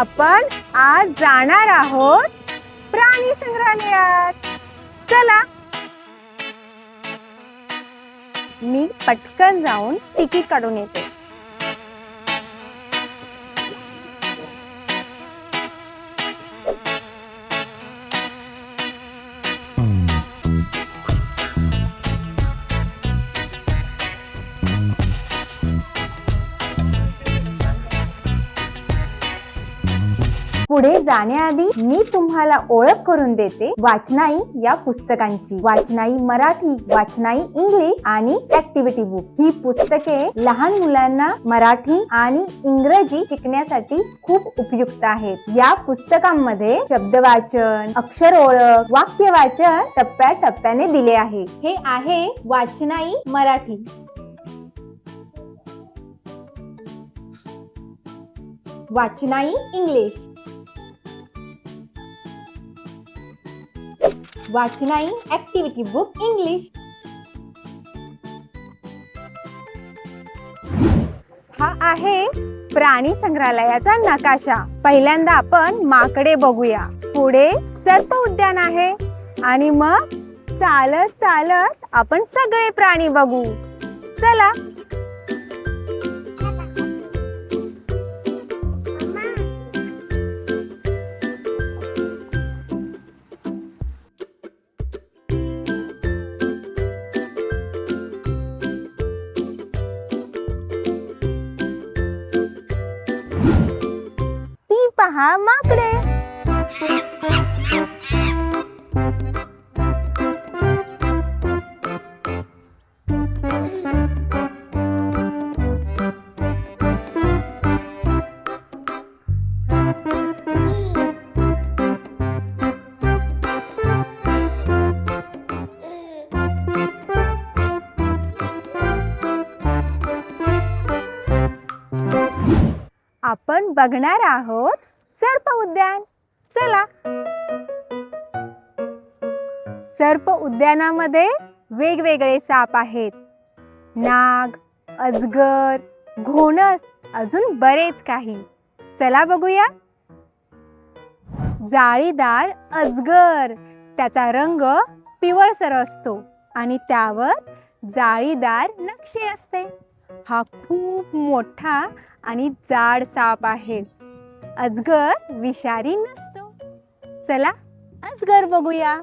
आपण आज जाणार आहोत प्राणी संग्रहालयात. चला, मी पटकन जाऊन तिकीट काढून येते. पुढे जाण्याआधी मी तुम्हाला ओळख करून देते वाचनाई या पुस्तकांची. वाचनाई मराठी, वाचनाई इंग्लिश आणि ऍक्टिव्हिटी बुक. ही पुस्तके लहान मुलांना मराठी आणि इंग्रजी शिकण्यासाठी खूप उपयुक्त आहेत. या पुस्तकांमध्ये शब्दवाचन, अक्षर ओळख, वाक्य वाचन टप्प्याटप्प्याने दिले आहे. हे आहे वाचनाई मराठी. वाचनाई इंग्लिश, वाचनाई ऍक्टिव्हिटी बुक इंग्लिश. हा आहे प्राणी संग्रहालयाचा नकाशा. पहिल्यांदा आपण माकडे बघूया. पुढे सर्प उद्यान आहे आणि मग चालत चालत आपण सगळे प्राणी बघू. चला. पहा माकडे. आपण बघणार आहोत सर्प उद्यान. चला. सर्प उद्यानामध्ये वेगवेगळे साप आहेत. नाग, अजगर, घोणस, अजून बरेच काही. चला बघूया. जाळीदार अजगर. त्याचा रंग पिवळसर असतो आणि त्यावर जाळीदार नक्षी असते. हा खूप मोठा आणि जाड साप आहे. अजगर विषारी नसतो. चला अजगर बघूया.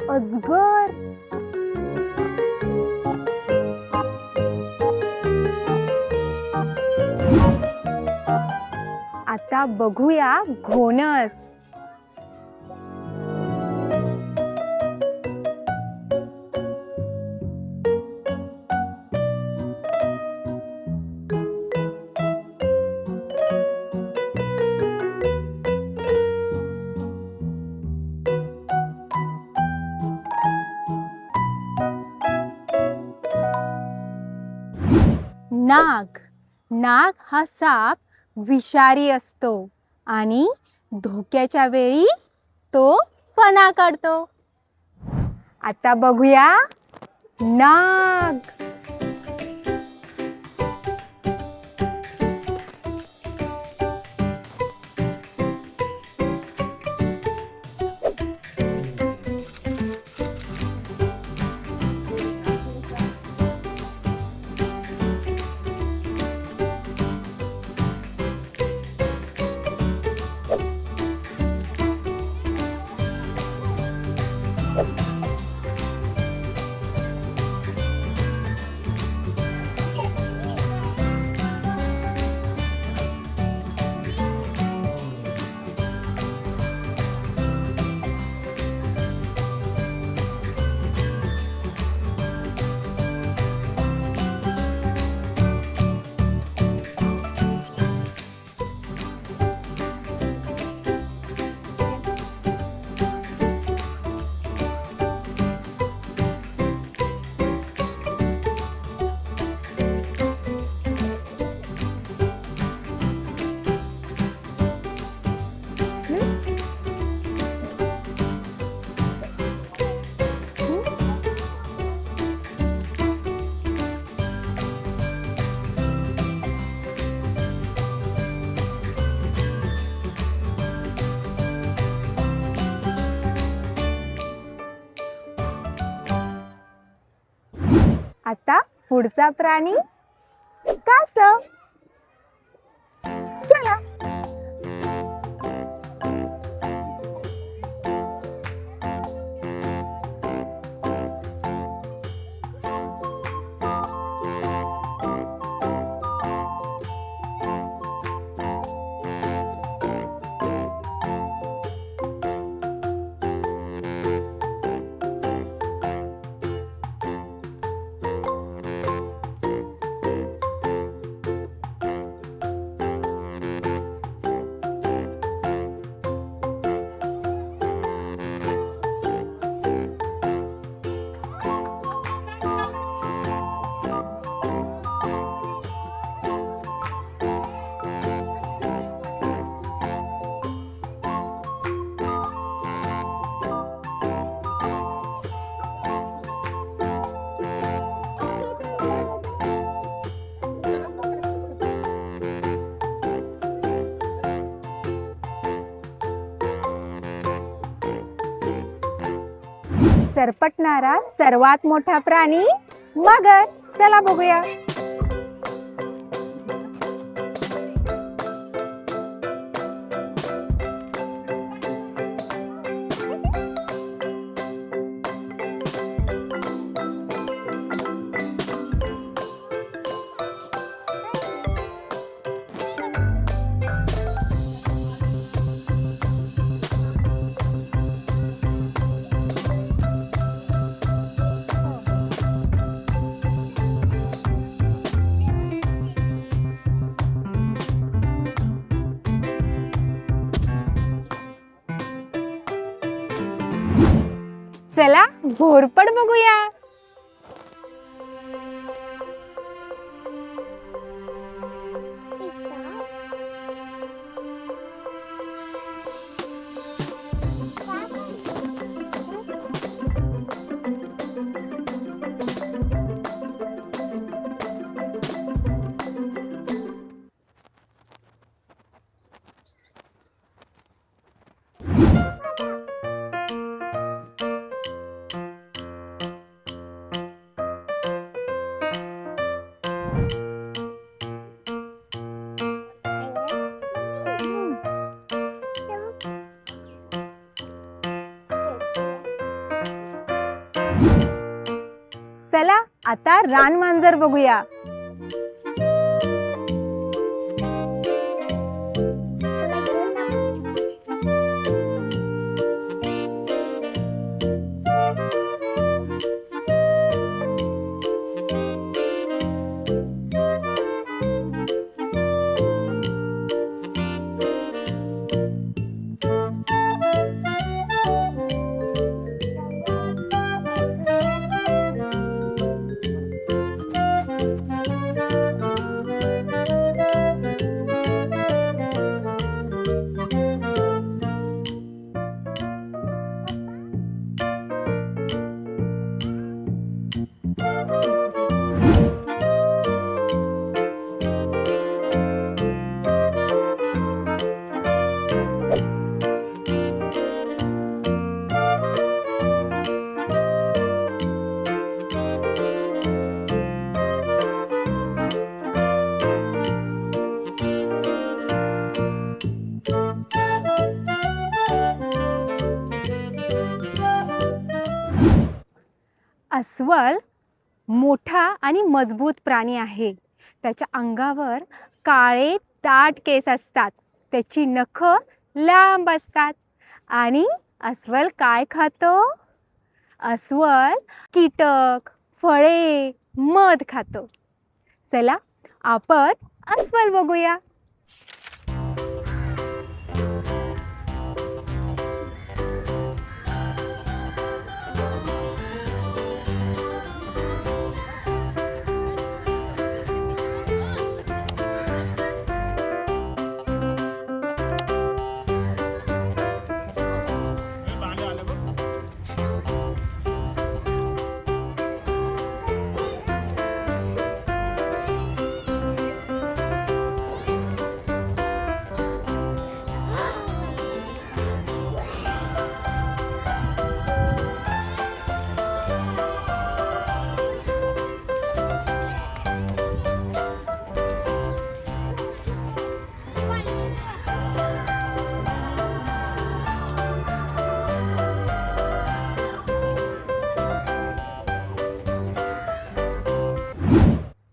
अजगर. आता बघूया घोणस. नाग. नाग हा साप विषारी असतो आणि धोक्याच्या वेळी तो फणा काढतो. आता बघूया नाग. आता पुढचा प्राणी कासव. चला. सरपटणारा सर्वात मोठा प्राणी मगर. चला बघूया. चला घोरपड बघूया. चला आता रानमांजर बघूया. अस्वल मोठा आणि मजबूत प्राणी आहे. त्याच्या अंगावर काळे दाट केस असतात. त्याची नख लांब असतात. आणि अस्वल काय खातो? अस्वल कीटक, फळे, मध खातो. चला आपण अस्वल बघूया.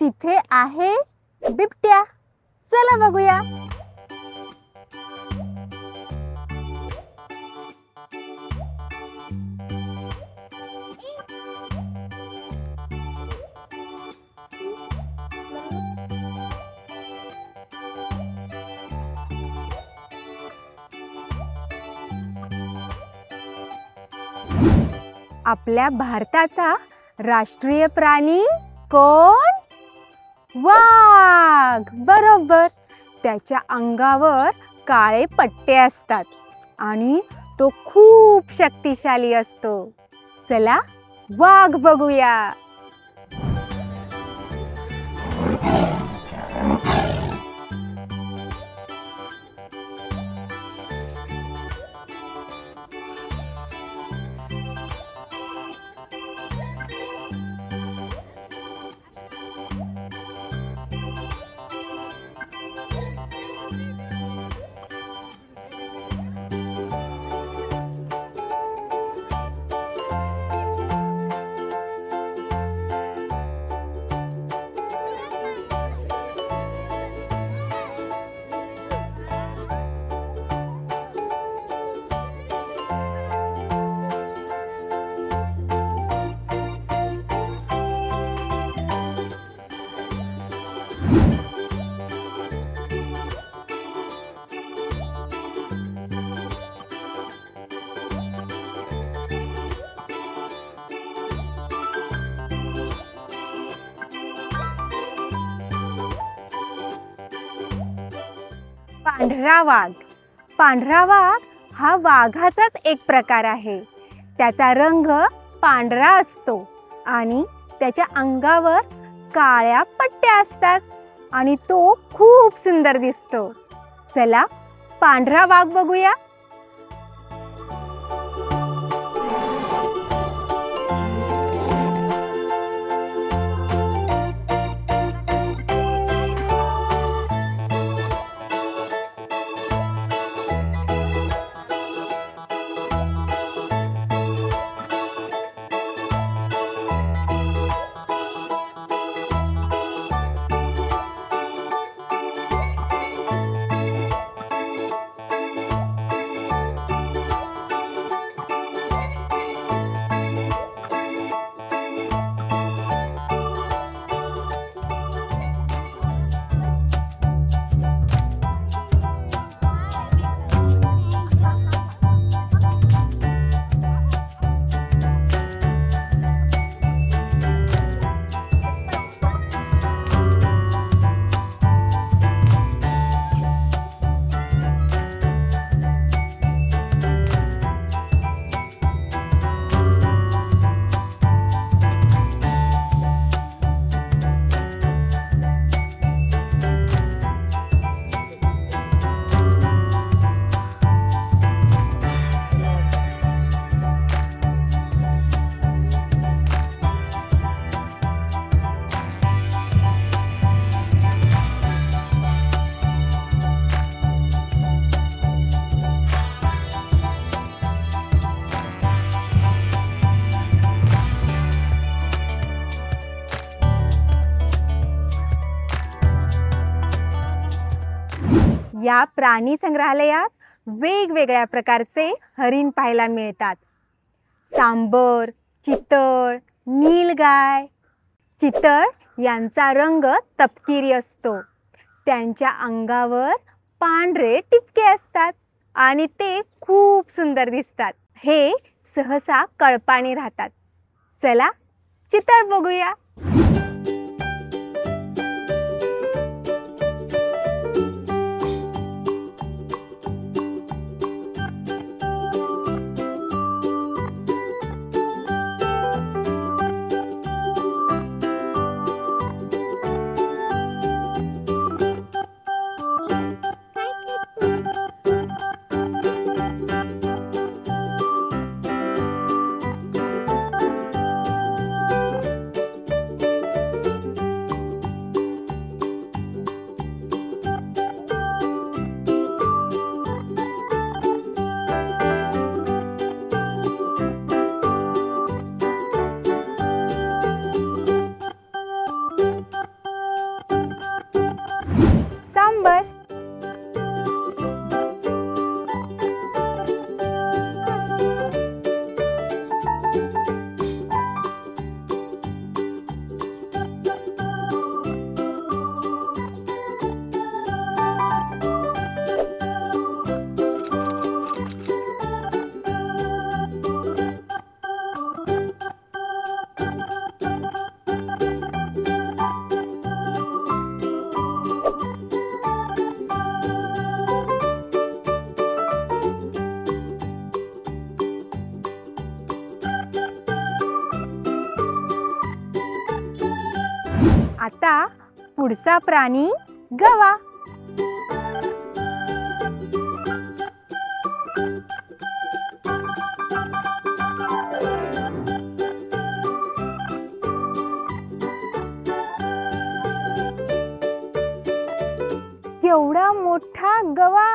तिथे आहे बिबट्या. चला बघूया. आपल्या भारताचा राष्ट्रीय प्राणी कोण? वाघ. बरोबर. त्याच्या अंगावर काळे पट्टे असतात आणि तो खूप शक्तिशाली असतो. चला वाघ बघूया. पांढरा वाघ. पांढरा वाघ हा वाघाचाच एक प्रकार आहे. त्याचा रंग पांढरा असतो आणि त्याच्या अंगावर काळ्या पट्ट्या असतात आणि तो खूप सुंदर दिसतो. चला पांढरा वाघ बघूया. या प्राणी संग्रहालयात वेगवेगळ्या प्रकारचे हरिण पाहायला मिळतात. सांबर, चितळ, नीलगाय. चितळ यांचा रंग तपकिरी असतो. त्यांच्या अंगावर पांढरे टिपके असतात आणि ते खूप सुंदर दिसतात. हे सहसा कळपाने राहतात. चला चितळ बघूया. आता पुढचा प्राणी गवा. केवढा मोठा गवा.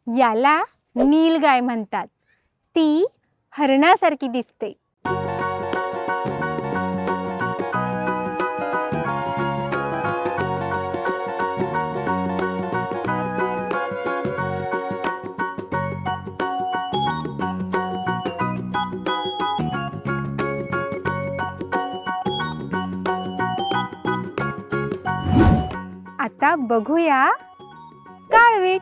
याला नीलगाय म्हणतात. ती हरणासारखी दिसते. आता बघूया काळवीट.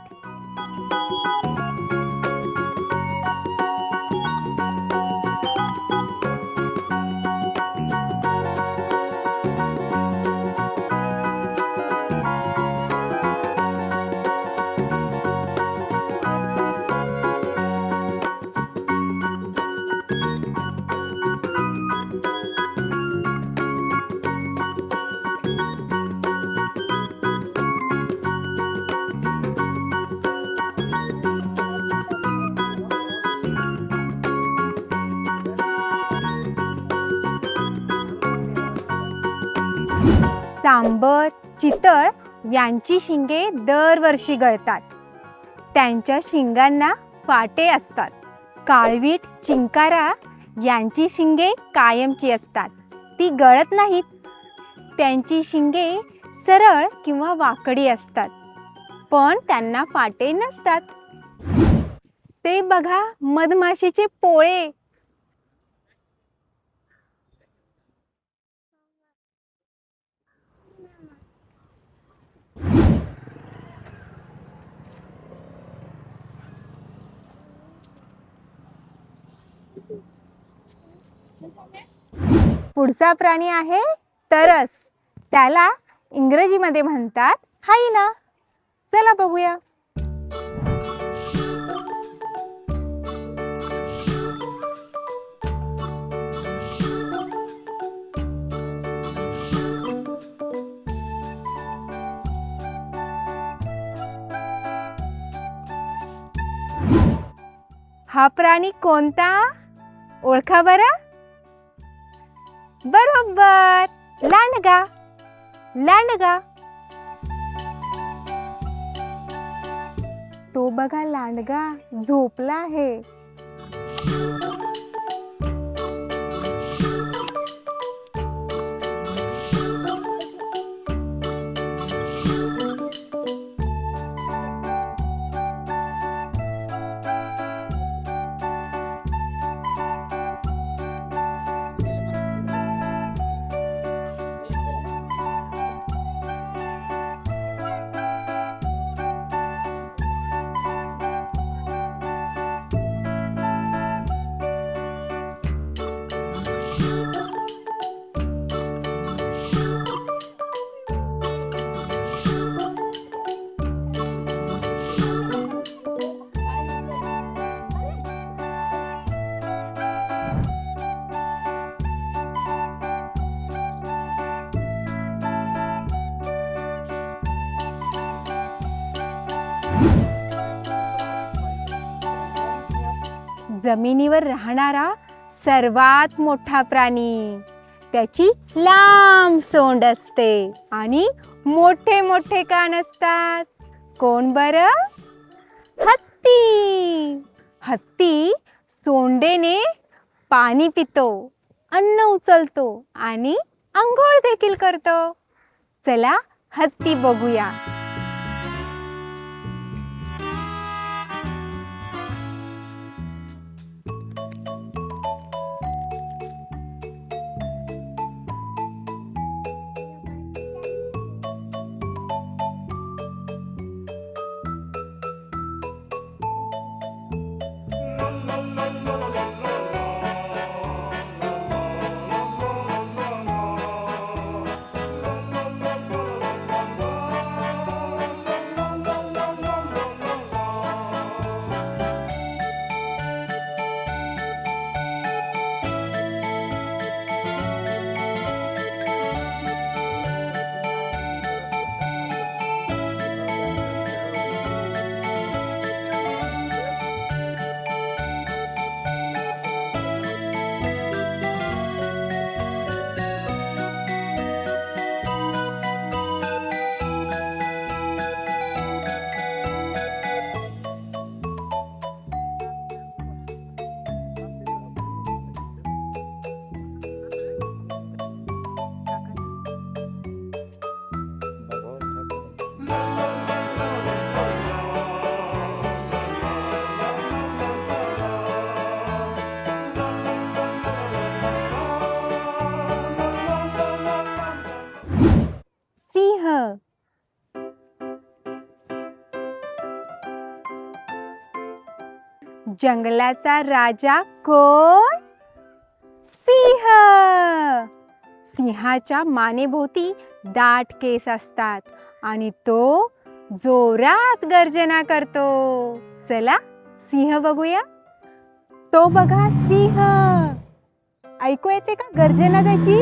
सांबर, चितळ यांची शिंगे दरवर्षी गळतात. त्यांच्या शिंगांना फाटे असतात. काळवीट, चिंकारा यांची शिंगे कायमची असतात. ती गळत नाहीत. त्यांची शिंगे सरळ किंवा वाकडी असतात, पण त्यांना फाटे नसतात. ते बघा मधमाशीचे पोळे. पुढचा प्राणी आहे तरस. त्याला इंग्रजीमध्ये म्हणतात हायना. चला बघूया. हा प्राणी कोणता? ओळखा बरं. बरोबर, लांडगा. लांडगा. तो बघा लांडगा झोपला आहे. जमिनीवर राहणारा सर्वात मोठा प्राणी. त्याची लांब सोंड असते आणि मोठे मोठे कान असतात. कोण बरं? हत्ती. हत्ती सोंडेने पाणी पितो, अन्न उचलतो आणि अंघोळ देखील करतो. चला हत्ती बघूया. जंगलाचा राजा कोण? सिंह. सिंहाच्या मानेभोवती दाट केस असतात आणि तो जोरात गर्जना करतो. चला सिंह बघूया. तो बघा सिंह. ऐकू येते का गर्जना त्याची?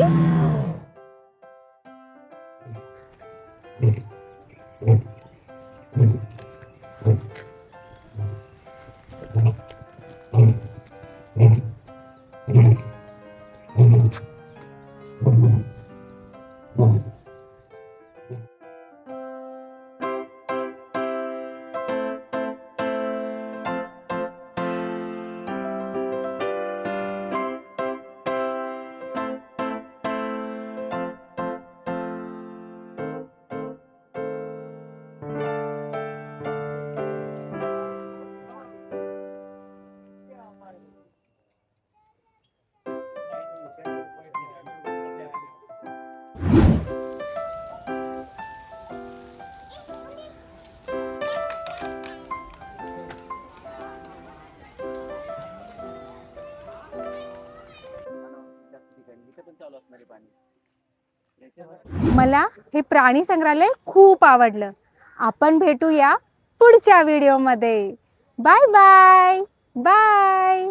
मला हे प्राणी संग्रहालय खूप आवडलं. आपण भेटूया पुढच्या व्हिडिओमध्ये. Bye bye bye.